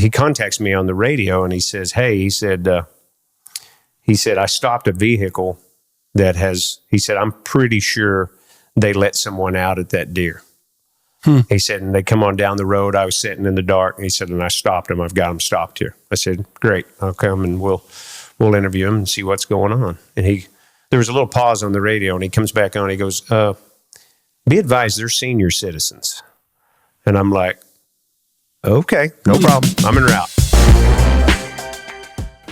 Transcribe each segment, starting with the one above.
he contacts me on the radio and he says, hey, he said, I stopped a vehicle that he said, I'm pretty sure they let someone out at that deer. He said, and they come on down the road. I was sitting in the dark, and he said, and I stopped them. I've got them stopped here. I said, great. I'll come and we'll interview him and see what's going on. And there was a little pause on the radio, and he comes back on. He goes, be advised, they're senior citizens. And I'm like, okay, no problem. I'm en route.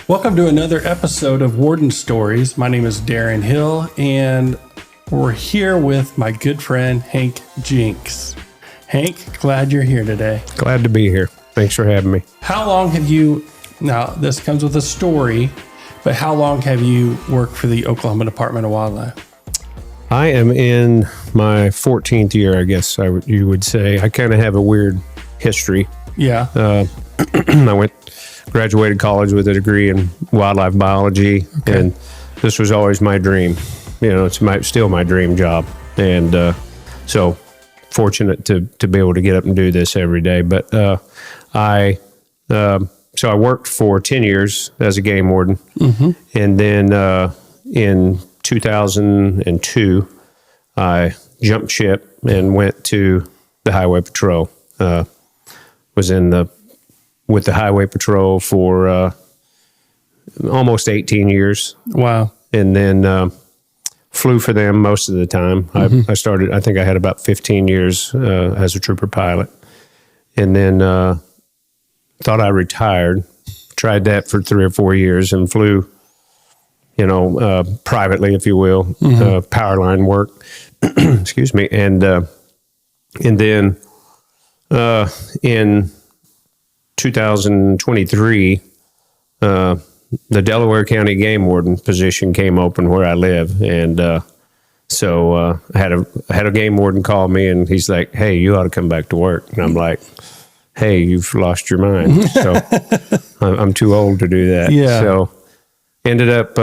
Welcome to another episode of Warden Stories. My name is Darren Hill, and we're here with my good friend, Hank Jenks. Hank, glad you're here today. Glad to be here. Thanks for having me. How long have you, now this comes with a story, but how long have you worked for the Oklahoma Department of Wildlife? I am in my 14th year, I guess you would say. I kind of have a weird history. Yeah. I graduated college with a degree in wildlife biology, and this was always my dream. You know, it's still my dream job, and so fortunate to be able to get up and do this every day. But I worked for 10 years as a game warden, and then in 2002, I jumped ship and went to the Highway Patrol. Was with the Highway Patrol for almost 18 years. Wow. And then flew for them most of the time. I started, I think I had about 15 years as a trooper pilot. And then thought I retired, tried that for 3 or 4 years and flew, privately, if you will, power line work. Excuse me. And then in 2023, the Delaware County Game Warden position came open where I live, and so I had a game warden call me, and he's like, "Hey, you ought to come back to work." And I'm like, "Hey, you've lost your mind." So I'm too old to do that. Yeah. So ended up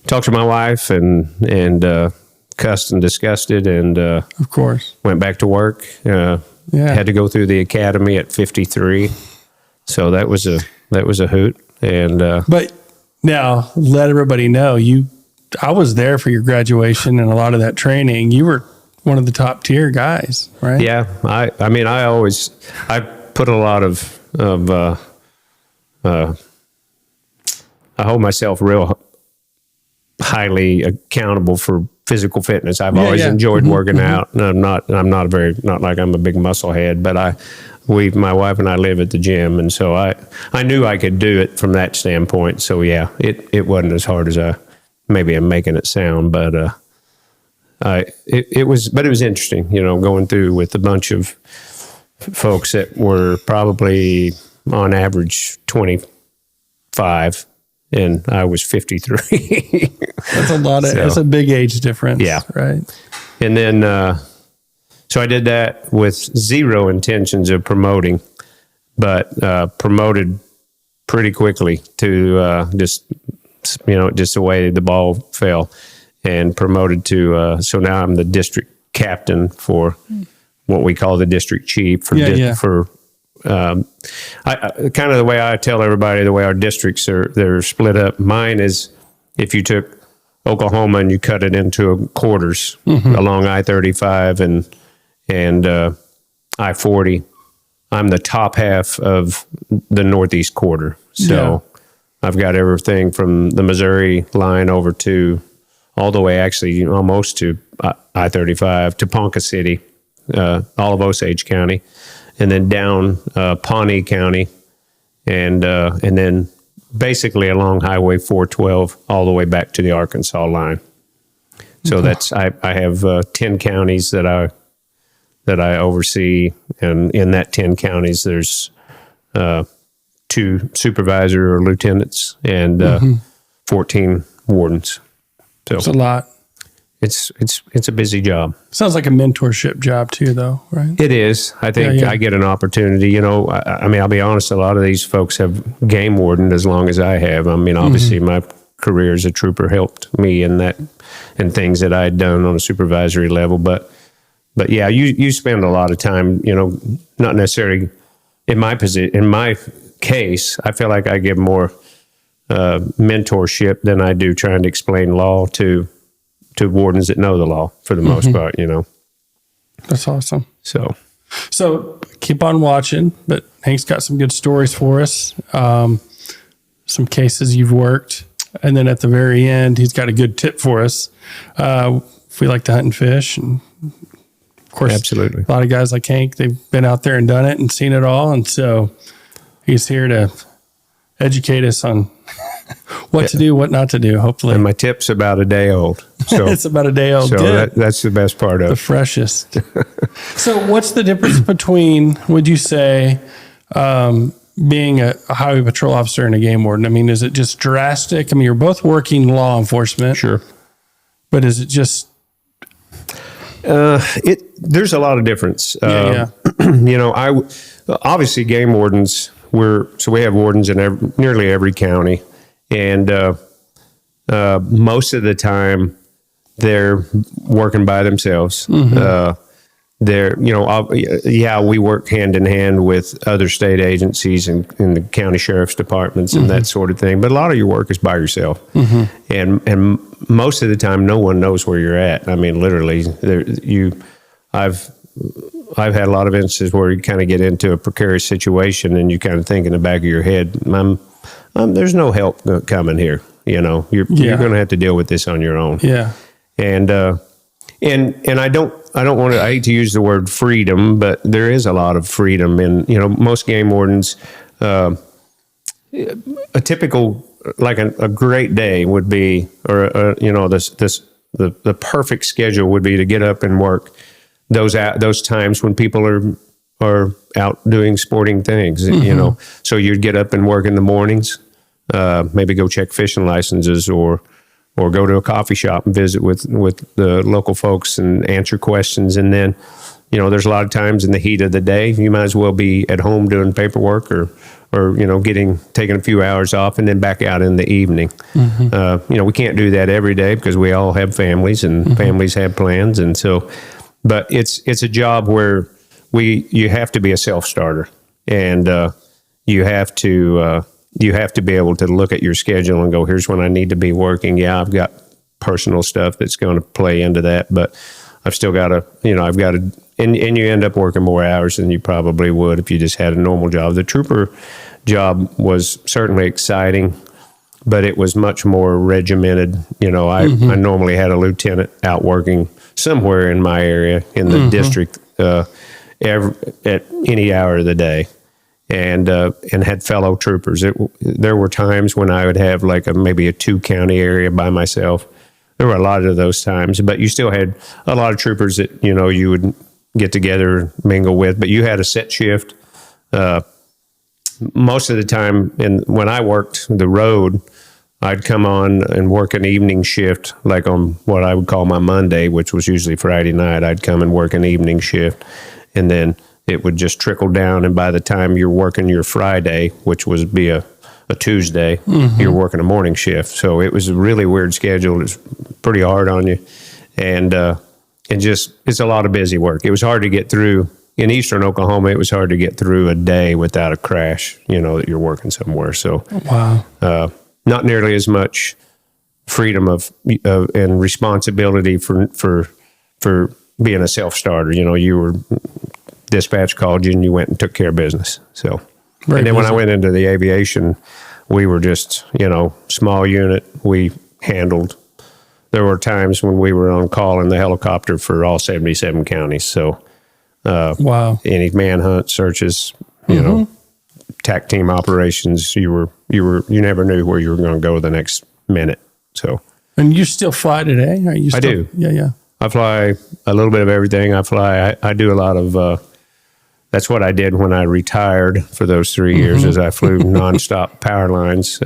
talked to my wife and cussed and disgusted, and of course went back to work. Had to go through the academy at 53, so that was a hoot. And but now let everybody know I was there for your graduation and a lot of that training. You were one of the top tier guys, right? Yeah, I put a lot of I hold myself real highly accountable for physical fitness. I've always enjoyed working out. And I'm not like I'm a big muscle head, but my wife and I live at the gym, and so I knew I could do it from that standpoint. So yeah, it wasn't as hard as maybe I'm making it sound, but it was interesting, going through with a bunch of folks that were probably on average 25, and I was 53. That's a lot that's a big age difference. Yeah. Right. And then, so I did that with zero intentions of promoting, but promoted pretty quickly to just the way the ball fell, and promoted to, so now I'm the district captain for what we call the district chief for kind of the way I tell everybody, the way our districts they're split up. Mine is, if you took Oklahoma and you cut it into quarters along I-35 and I-40, I'm the top half of the northeast quarter. So I've got everything from the Missouri line over to all the way, actually almost to I-35 to Ponca City, all of Osage County, and then down Pawnee County, and then basically along Highway 412 all the way back to the Arkansas line. So that's I have 10 counties that I oversee, and in that 10 counties there's 2 supervisor or lieutenants and 14 wardens. So it's a lot. It's a busy job. Sounds like a mentorship job too, though, right? It is. I think I get an opportunity. I mean, I'll be honest, a lot of these folks have game wardened as long as I have. I mean, obviously my career as a trooper helped me in that and things that I had done on a supervisory level. But yeah, you spend a lot of time, not necessarily in my case, I feel like I give more mentorship than I do trying to explain law to wardens that know the law for the most part, That's awesome. So keep on watching, but Hank's got some good stories for us. Some cases you've worked. And then at the very end, he's got a good tip for us. If we like to hunt and fish, and of course, absolutely, a lot of guys like Hank, they've been out there and done it and seen it all. And so he's here to educate us on what to do, what not to do, hopefully. And my tip's about a day old. So it's about a day old. So that's the best part of the it. freshest. So what's the difference between, would you say, being a highway patrol officer and a game warden? I mean, is it just drastic? I mean, you're both working law enforcement. Sure. But is it just... There's a lot of difference. Obviously game wardens, we have wardens in nearly every county, and most of the time they're working by themselves. We work hand in hand with other state agencies and the county sheriff's departments and that sort of thing. But a lot of your work is by yourself, and most of the time, no one knows where you're at. I mean, literally, I've had a lot of instances where you kind of get into a precarious situation and you kind of think in the back of your head, there's no help coming here. You're going to have to deal with this on your own. Yeah. And I don't want to, I hate to use the word freedom, but there is a lot of freedom in, most game wardens, a typical, like a great day would be, or, the perfect schedule would be to get up and work those times when people are out doing sporting things, so you'd get up and work in the mornings, maybe go check fishing licenses or go to a coffee shop and visit with the local folks and answer questions. And then, there's a lot of times in the heat of the day, you might as well be at home doing paperwork or taking a few hours off and then back out in the evening. We can't do that every day because we all have families and families have plans. And so, but it's a job where you have to be a self-starter, and you have to be able to look at your schedule and go, here's when I need to be working. Yeah, I've got personal stuff that's going to play into that, but I've still got to, and you end up working more hours than you probably would if you just had a normal job. The trooper job was certainly exciting, but it was much more regimented. I normally had a lieutenant out working somewhere in my area in the district at any hour of the day. And had fellow troopers. There were times when I would have maybe a 2-county area by myself. There were a lot of those times, but you still had a lot of troopers that, you would get together and mingle with, but you had a set shift. Most of the time, when I worked the road, I'd come on and work an evening shift, like on what I would call my Monday, which was usually Friday night. I'd come and work an evening shift, and then it would just trickle down, and by the time you're working your Friday, which would be a Tuesday, you're working a morning shift. So it was a really weird schedule. It was pretty hard on you, and it's a lot of busy work. It was hard to get through. In eastern Oklahoma, it was hard to get through a day without a crash, that you're working somewhere. So wow, not nearly as much freedom and responsibility for being a self-starter. You were... Dispatch called you and you went and took care of business. So, and then when I went into the aviation, we were just, small unit. We handled, there were times when we were on call in the helicopter for all 77 counties. So, wow, any manhunt searches, TAC team operations, you never knew where you were going to go the next minute. So, and you still fly today? I do. Yeah. I fly a little bit of everything. I do a lot of, that's what I did when I retired for those 3 years, is I flew nonstop power lines.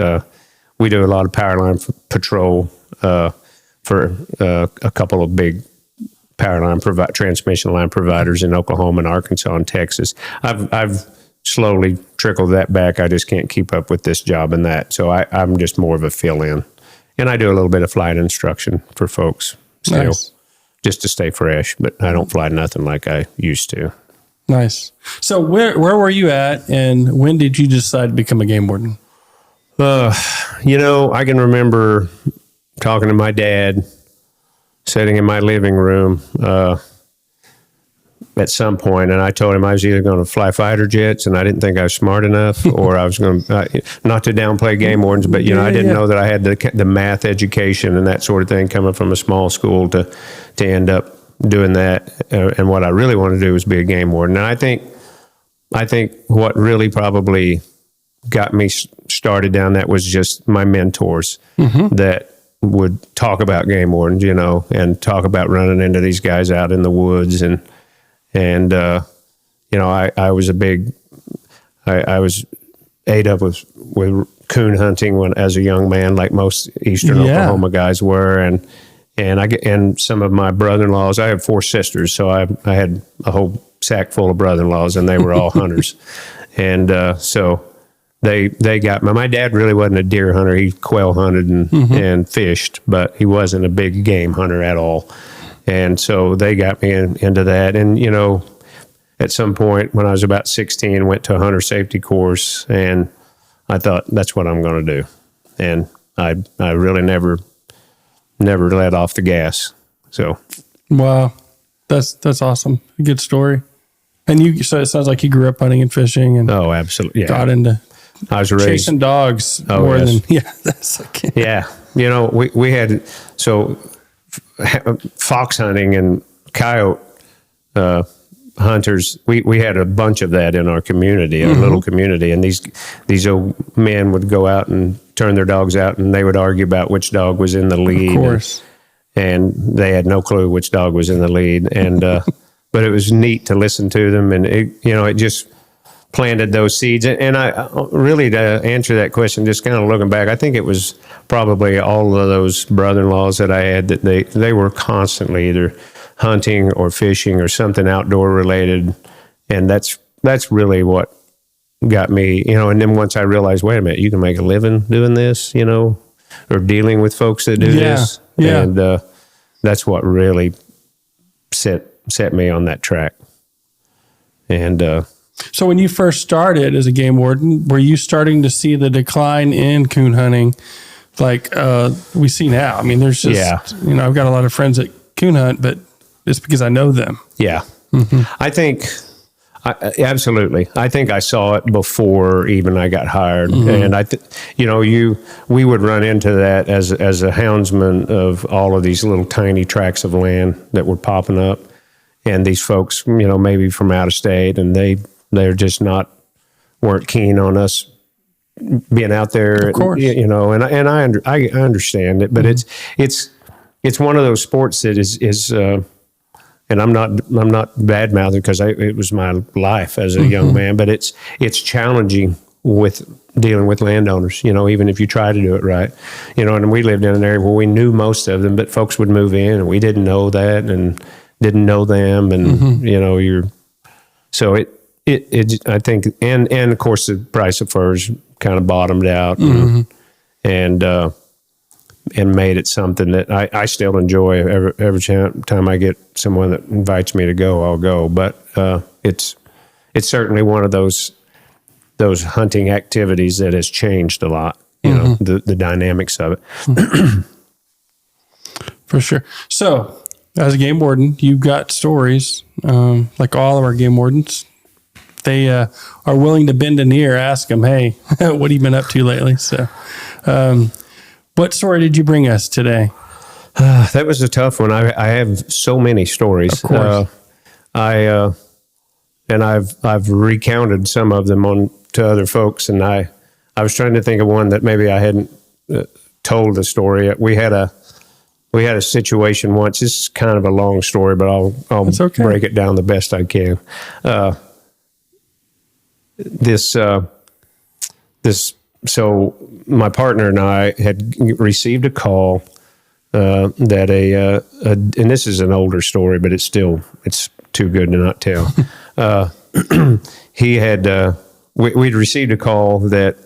We do a lot of power line patrol for a couple of big power line transmission line providers in Oklahoma and Arkansas and Texas. I've slowly trickled that back. I just can't keep up with this job and that. So I'm just more of a fill-in. And I do a little bit of flight instruction for folks still, just to stay fresh, but I don't fly nothing like I used to. Nice. So where were you at, and when did you decide to become a game warden? I can remember talking to my dad, sitting in my living room at some point, and I told him I was either going to fly fighter jets, and I didn't think I was smart enough, or I was going to, not to downplay game wardens, but, I didn't know that I had the math education and that sort of thing coming from a small school to end up doing that. And what I really wanted to do was be a game warden. And I think what really probably got me started down that was just my mentors that would talk about game wardens, and talk about running into these guys out in the woods. And I was I was ate up with coon hunting as a young man, like most Eastern Oklahoma guys were. And some of my brother-in-laws, I have 4 sisters, so I had a whole sack full of brother-in-laws, and they were all hunters. And so they got me. My dad really wasn't a deer hunter. He quail hunted and fished, but he wasn't a big game hunter at all. And so they got me into that. And, at some point when I was about 16, went to a hunter safety course, and I thought, that's what I'm going to do. And I really never let off the gas. So, wow, that's awesome. A good story. And so it sounds like you grew up hunting and fishing, and absolutely, got into I was raised chasing dogs more than that's like we had fox hunting and coyote hunters. We had a bunch of that in our community, our little community, and these old men would go out and turn their dogs out, and they would argue about which dog was in the lead. Of course. And they had no clue which dog was in the lead. And but it was neat to listen to them, and it just planted those seeds. And I really, to answer that question, just kind of looking back, I think it was probably all of those brother-in-laws that I had that they were constantly either hunting or fishing or something outdoor related. And that's really what got me, and then once I realized, wait a minute, you can make a living doing this, or dealing with folks that do this. Yeah. And that's what really set me on that track. And so when you first started as a game warden, were you starting to see the decline in coon hunting like we see now? I mean, there's just, I've got a lot of friends that coon hunt, but it's because I know them. Yeah. I think, absolutely. I think I saw it before even I got hired. And we would run into that as a houndsman of all of these little tiny tracts of land that were popping up. And these folks, maybe from out of state, and they're just weren't keen on us being out there. Of course. And I understand it, but it's one of those sports that is and I'm not bad mouthing because it was my life as a young man, but it's challenging with dealing with landowners, even if you try to do it right, and we lived in an area where we knew most of them, but folks would move in and we didn't know that and didn't know them. And, so it I think, and of course the price of furs kind of bottomed out and made it something that I still enjoy. Every time I get someone that invites me to go, I'll go. But it's certainly one of those hunting activities that has changed a lot. The dynamics of it. For sure. So, as a game warden, you've got stories like all of our game wardens. They are willing to bend an ear, ask them, "Hey, what have you been up to lately?" So. What story did you bring us today? That was a tough one. I have so many stories. Of course. I've recounted some of them to other folks, and I was trying to think of one that maybe I hadn't told the story. We had a situation once. This is kind of a long story, but I'll break it down the best I can. So my partner and I had received a call that and this is an older story, but it's too good to not tell. We'd received a call that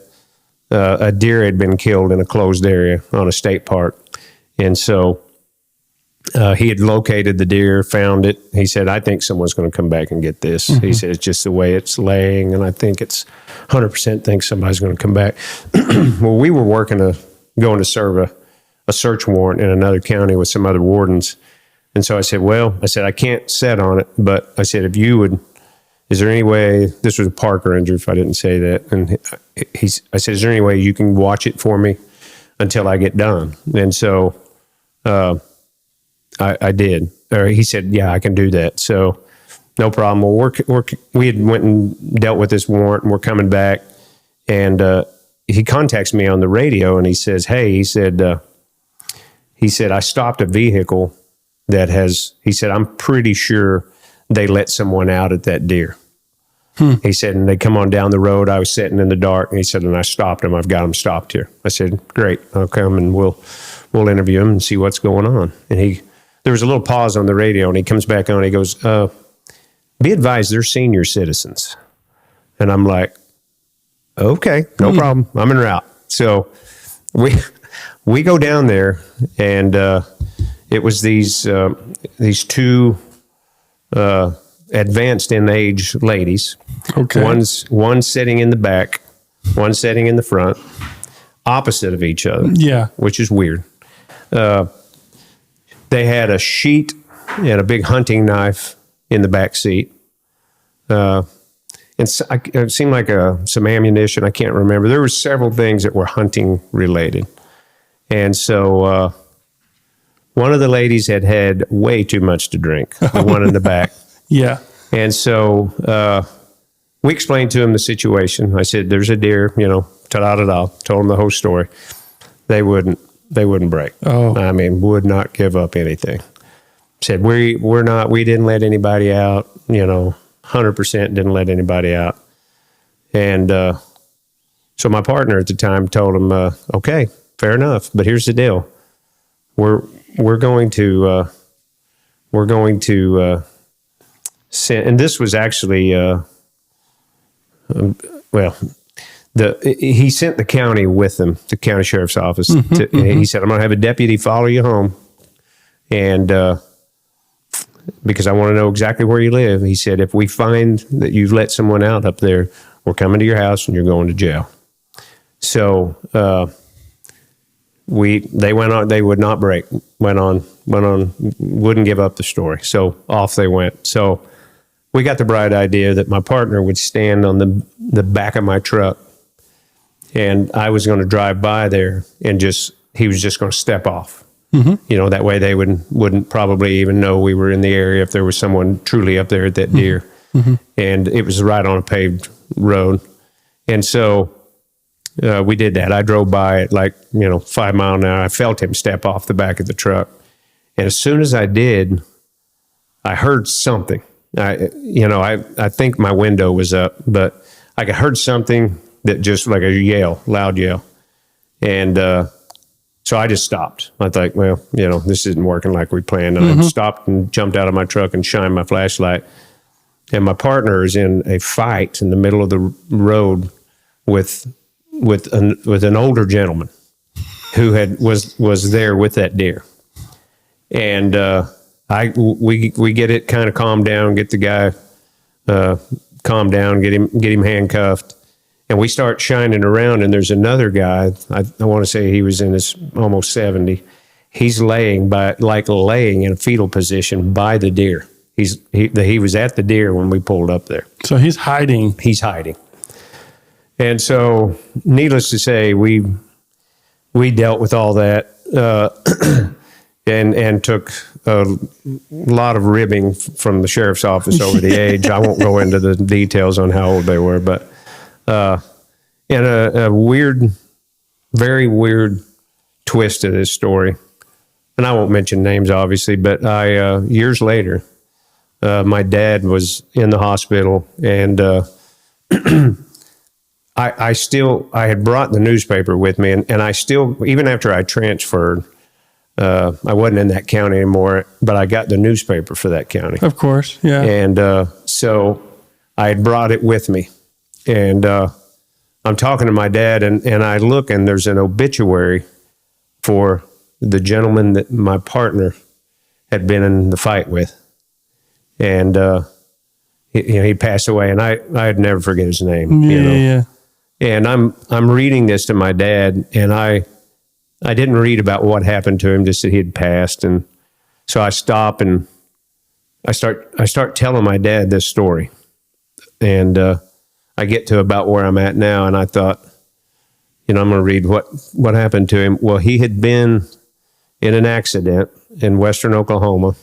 a deer had been killed in a closed area on a state park. And so He had located the deer, found it. He said, I think someone's going to come back and get this. He said, it's just the way it's laying, and I think it's 100% think somebody's going to come back. Well, we were going to serve a search warrant in another county with some other wardens. And so I said, I can't set on it, but I said, is there any way, this was a Parker injury if I didn't say that. And I said, is there any way you can watch it for me until I get done? And so I did. Or he said, yeah, I can do that. So no problem. Well, we had went and dealt with this warrant, and we're coming back. And he contacts me on the radio, and he says, hey, he said, I stopped a vehicle he said, I'm pretty sure they let someone out at that deer. He said, and they come on down the road. I was sitting in the dark, and he said, and I stopped them. I've got them stopped here. I said, great. I'll come and we'll interview him and see what's going on. And there was a little pause on the radio, and he comes back on. He goes, be advised, they're senior citizens. And I'm like, okay, no problem. I'm en route. So we go down there, and it was these two advanced in age ladies. Okay. One sitting in the back, one sitting in the front, opposite of each other. Yeah, which is weird. They had a sheet and a big hunting knife in the back seat. And it seemed like some ammunition. I can't remember. There were several things that were hunting related. And so one of the ladies had way too much to drink, the one in the back. Yeah. And so we explained to him the situation. I said, there's a deer, ta-da-da-da, told him the whole story. They wouldn't break. Oh. I mean, would not give up anything. Said, we didn't let anybody out, 100% didn't let anybody out. And so my partner at the time told him, okay, fair enough, but here's the deal. We're going to send, and this was actually, he sent the county with him, the county sheriff's office. He said, I'm going to have a deputy follow you home, and because I want to know exactly where you live. He said, if we find that you've let someone out up there, we're coming to your house and you're going to jail. So they went on. They would not break. Went on. Wouldn't give up the story. So off they went. So we got the bright idea that my partner would stand on the back of my truck, and I was going to drive by there, and he was just going to step off. Mm-hmm. That way they wouldn't probably even know we were in the area if there was someone truly up there at that deer. Mm-hmm. And it was right on a paved road. And so we did that. I drove by at 5 miles an hour. I felt him step off the back of the truck. And as soon as I did, I heard something. I think my window was up, but I heard something that just like a yell, loud yell. And so I just stopped. I thought, this isn't working like we planned. And I stopped and jumped out of my truck and shined my flashlight. And my partner is in a fight in the middle of the road with an older gentleman who was there with that deer. And we get it kind of calmed down, get the guy calmed down, get him handcuffed. And we start shining around, and there's another guy. I want to say he was in his almost 70. He's laying in a fetal position by the deer. He was at the deer when we pulled up there. So he's hiding. He's hiding. And so, needless to say, we dealt with all that and took a lot of ribbing from the sheriff's office over the age. I won't go into the details on how old they were, but. And a weird, very weird twist to this story, and I won't mention names, obviously, but years later, my dad was in the hospital, and I had brought the newspaper with me, and I still, even after I transferred, I wasn't in that county anymore, but I got the newspaper for that county. Of course, yeah. And so I had brought it with me. And I'm talking to my dad, and I look, and there's an obituary for the gentleman that my partner had been in the fight with. And, he passed away, and I'd never forget his name. Yeah. And I'm reading this to my dad, and I didn't read about what happened to him, just that he had passed. And so I stop and I start telling my dad this story. And I get to about where I'm at now, and I thought, I'm going to read what happened to him. Well, he had been in an accident in western Oklahoma.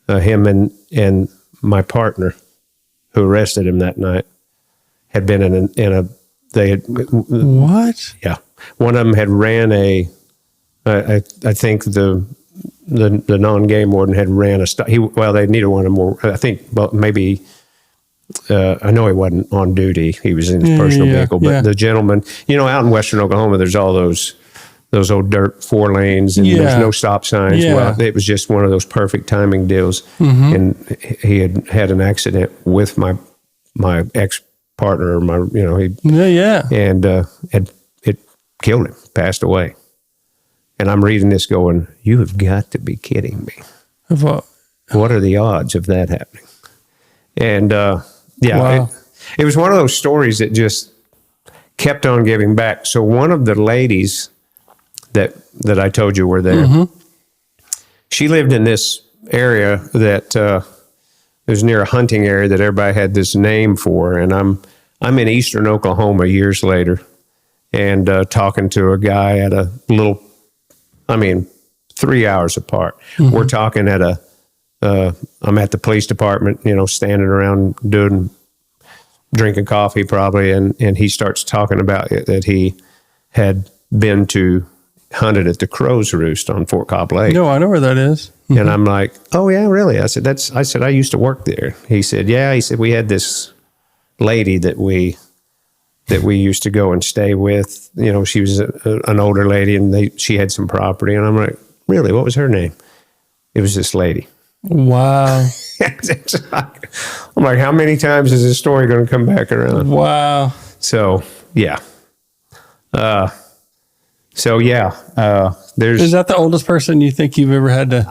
Him and my partner, who arrested him that night, had been in a they had What? Yeah, one of them had ran I think the non-game warden had ran a stop. They needed one of more. I think maybe. I know he wasn't on duty. He was in his personal vehicle, but the gentleman, out in western Oklahoma, there's all those old dirt 4 lanes, and there's no stop signs. Yeah. Well, it was just one of those perfect timing deals. And he had an accident with my ex partner, and it killed him, passed away. And I'm reading this going, you have got to be kidding me. What are the odds of that happening? And Wow. it was one of those stories that just kept on giving back. So one of the ladies that I told you were there, she lived in this area that it was near a hunting area that everybody had this name for. And I'm in eastern Oklahoma years later, and talking to a guy at a little, 3 hours apart. We're talking at I'm at the police department, standing around drinking coffee probably. And he starts talking about it, that he had been hunted at the Crow's Roost on Fort Cobb Lake. No, I know where that is. And I'm like, oh yeah, really? I said, I used to work there. He said, yeah. He said, we had this lady that we used to go and stay with. She was an older lady, and she had some property. And I'm like, really? What was her name? It was this lady. Wow. I'm like, how many times is this story going to come back around? Wow. So, yeah. Is that the oldest person you think you've ever had to?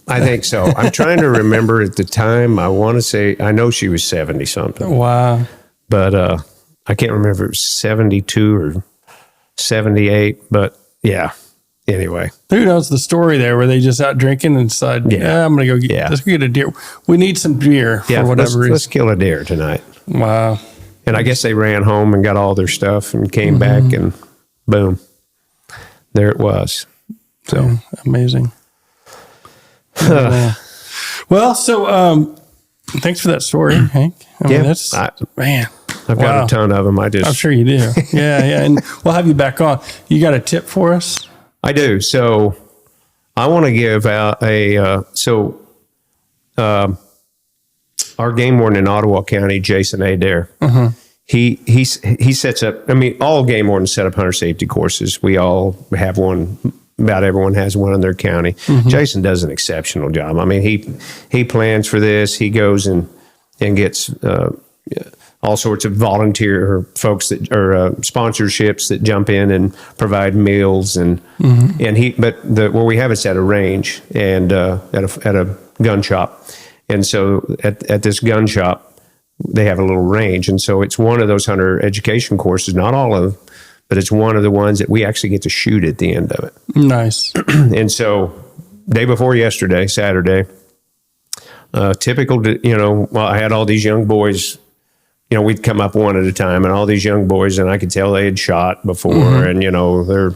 I think so. I'm trying to remember at the time. I want to say, I know she was 70 something. Wow. But I can't remember if it was 72 or 78. But yeah. Anyway, Who knows the story there where they just out drinking and decide, I'm going to go let's go get a deer. We need some deer for whatever reason. Let's kill a deer tonight. Wow. And I guess they ran home and got all their stuff and came back, and boom, there it was. So amazing. Well, so thanks for that story, Hank. That's man. I've got a ton of them. I'm sure you do. Yeah. And we'll have you back on. You got a tip for us? I do. So I want to give out our game warden in Ottawa County, Jason Adair. He sets up, all game wardens set up hunter safety courses. We all have one. About everyone has one in their county. Jason does an exceptional job. He plans for this. He goes and gets all sorts of volunteer folks that are sponsorships that jump in and provide meals and where we have it's at a range and at a gun shop, and so at this gun shop they have a little range, and so it's one of those hunter education courses, not all of them, but it's one of the ones that we actually get to shoot at the end of it. Nice. And so day before yesterday, Saturday, typical, I had all these young boys. We'd come up one at a time, and all these young boys, and I could tell they had shot before, and, they're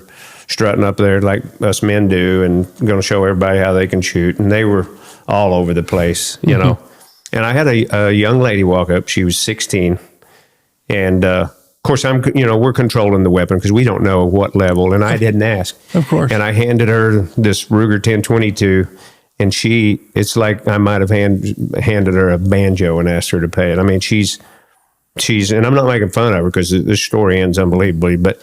strutting up there like us men do and going to show everybody how they can shoot. And they were all over the place, And I had a young lady walk up. She was 16. And, of course, we're controlling the weapon because we don't know what level, and I didn't ask. Of course. And I handed her this Ruger 1022, and it's like I might have handed her a banjo and asked her to pay it. She's, and I'm not making fun of her because this story ends unbelievably, but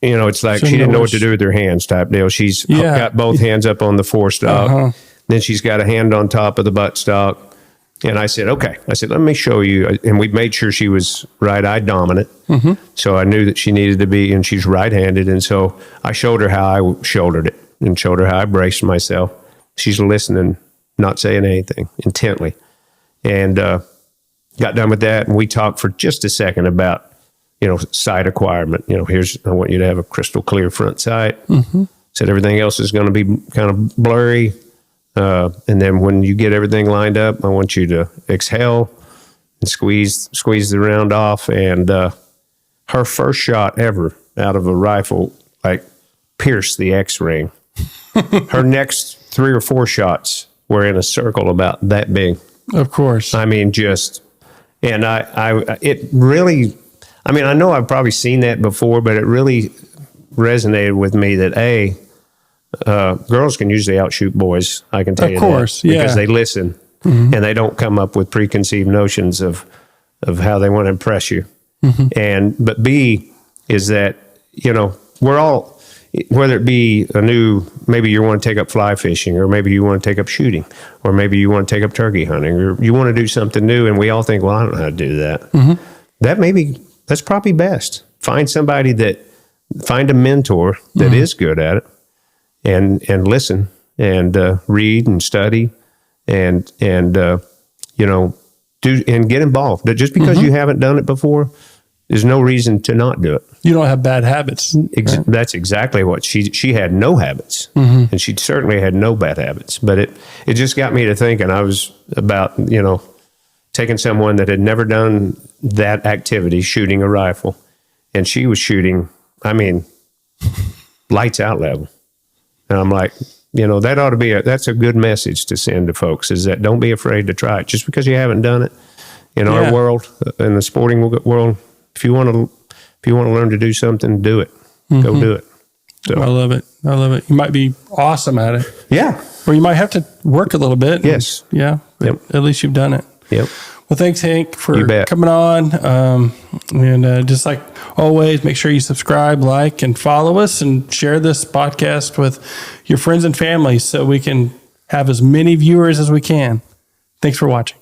it's like she didn't know what to do with her hands type deal. She's got both hands up on the forestock. Then she's got a hand on top of the buttstock. And I said, okay. Let me show you. And we made sure she was right-eye dominant. So I knew that she needed to be, and she's right-handed. And so I showed her how I shouldered it and showed her how I braced myself. she's listening, not saying anything, intently. And got done with that, and we talked for just a second about, sight acquirement. I want you to have a crystal clear front sight. Said everything else is going to be kind of blurry. And then when you get everything lined up, I want you to exhale and squeeze the round off. And her first shot ever out of a rifle, pierced the X-ring. Her next 3 or 4 shots were in a circle about that big. Of course. I mean, and it really, I know I've probably seen that before, but it really resonated with me that girls can usually outshoot boys. I can tell you that. Of course, yeah. Because they listen and they don't come up with preconceived notions of how they want to impress you. But B is that, we're all, whether it be maybe you want to take up fly fishing, or maybe you want to take up shooting, or maybe you want to take up turkey hunting, or you want to do something new, and we all think, well, I don't know how to do that. That's probably best. Find a mentor that is good at it, and listen, and read and study, and do and get involved. Just because you haven't done it before, there's no reason to not do it. You don't have bad habits. Right? That's exactly what she had. No habits, and she certainly had no bad habits. But it just got me to thinking. I was about taking someone that had never done that activity, shooting a rifle, and she was shooting. Lights out level, and I'm like, that ought to be that's a good message to send to folks. Is that don't be afraid to try it. Just because you haven't done it in our world, in the sporting world. If you want to learn to do something, do it. Go do it. So. I love it. You might be awesome at it. Yeah. Or you might have to work a little bit. Yes. Yeah. Yep. At least you've done it. Yep. Well, thanks, Hank, for coming on. And just like always, make sure you subscribe, like, and follow us, and share this podcast with your friends and family so we can have as many viewers as we can. Thanks for watching.